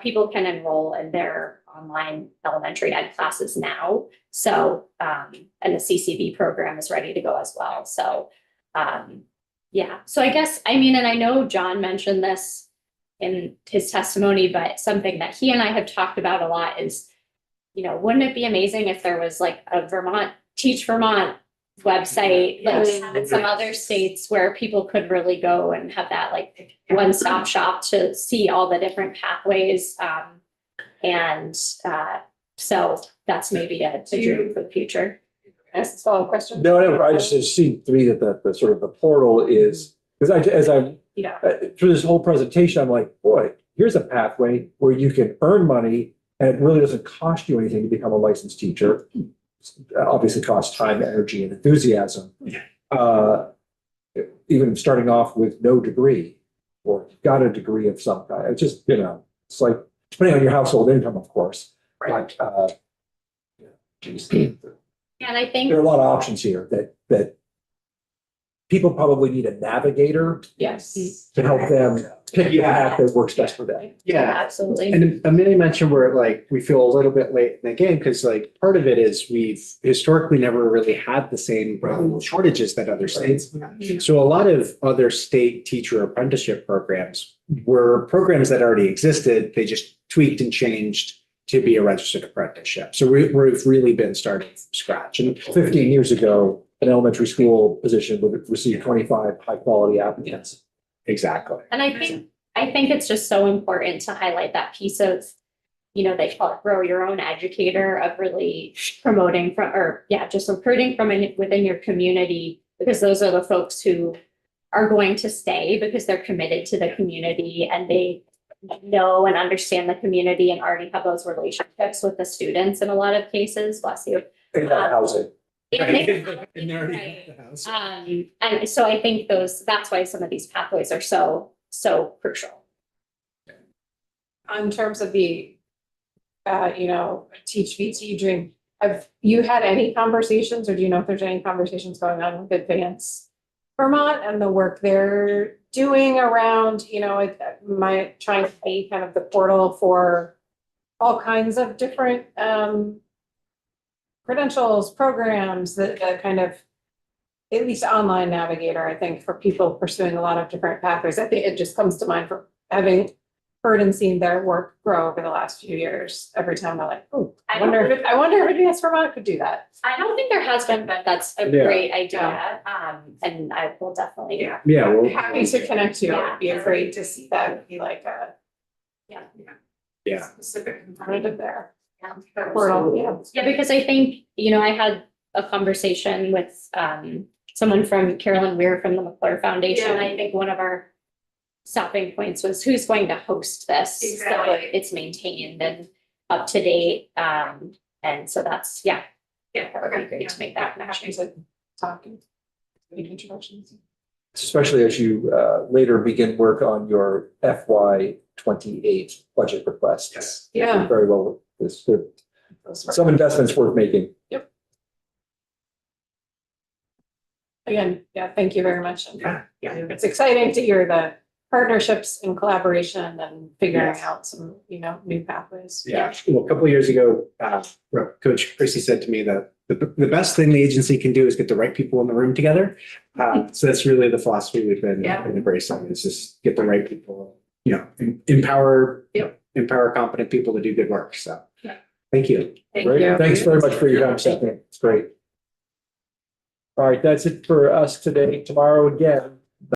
people can enroll in their online elementary ed classes now. So, and the CCV program is ready to go as well. So, yeah, so I guess, I mean, and I know John mentioned this in his testimony, but something that he and I have talked about a lot is, you know, wouldn't it be amazing if there was like a Teach Vermont website, like some other states where people could really go and have that like one-stop shop to see all the different pathways. So that's maybe a dream for the future. Ask a follow-up question? No, I just seem to me that the sort of the portal is, because as I'm Yeah. through this whole presentation, I'm like, boy, here's a pathway where you can earn money and it really doesn't cost you anything to become a licensed teacher. Obviously costs time, energy, and enthusiasm. Even starting off with no degree or got a degree of some kind. It's just, you know, it's like, depending on your household income, of course. But, geez, And I think, there are a lot of options here that people probably need a navigator Yes. to help them pick the path that works best for them. Yeah. absolutely. And Amelia mentioned we're like, we feel a little bit late in the game because like part of it is we've historically never really had the same shortages that other states have. So a lot of other state teacher apprenticeship programs were programs that already existed. They just tweaked and changed to be a registered apprenticeship. So we've really been starting from scratch. And 15 years ago, an elementary school position would receive 25 high-quality applicants. exactly. And I think it's just so important to highlight that piece of, you know, they call it grow your own educator, of really promoting just recruiting from within your community, because those are the folks who are going to stay because they're committed to the community and they know and understand the community and already have those relationships with the students in a lot of cases. Bless you. In that housing. Right. And so I think that's why some of these pathways are so crucial. In terms of the, Teach VT dream, have you had any conversations, or do you know if there's any conversations going on with Advance Vermont and the work they're doing around, trying to be kind of the portal for all kinds of different, credentials, programs, that kind of, at least online navigator, I think, for people pursuing a lot of different pathways. I think it just comes to mind for having heard and seen their work grow over the last few years. Every time I'm like, oh, I wonder if Advance Vermont could do that. I don't think there has been, but that's a great idea. And I will definitely. Yeah. Well, Happy to connect you. It'd be great to see that. It'd be like a specific component of there. Portal, Yeah, because I think, I had a conversation with someone from Carolyn Weir from the McClure Foundation. Yeah. I think one of our stopping points was who's going to host this, so it's maintained and up to date. And so that's, that would be great to make that connection. Talking, make introductions. Especially as you later begin work on your FY 28 budget request. Yes. Yeah. Very well. There's some investments worth making. Again, thank you very much. And Yeah. it's exciting to hear the partnerships and collaboration and figuring out some, new pathways. Yeah. Well, a couple of years ago, Coach Chrissy said to me that the best thing the agency can do is get the right people in the room together. So that's really the philosophy we've been embracing, is just get the right people, empower competent people to do good work. So thank you. Great. Thanks very much for your time, Stephanie. It's great. All right, that's it for us today. Tomorrow again,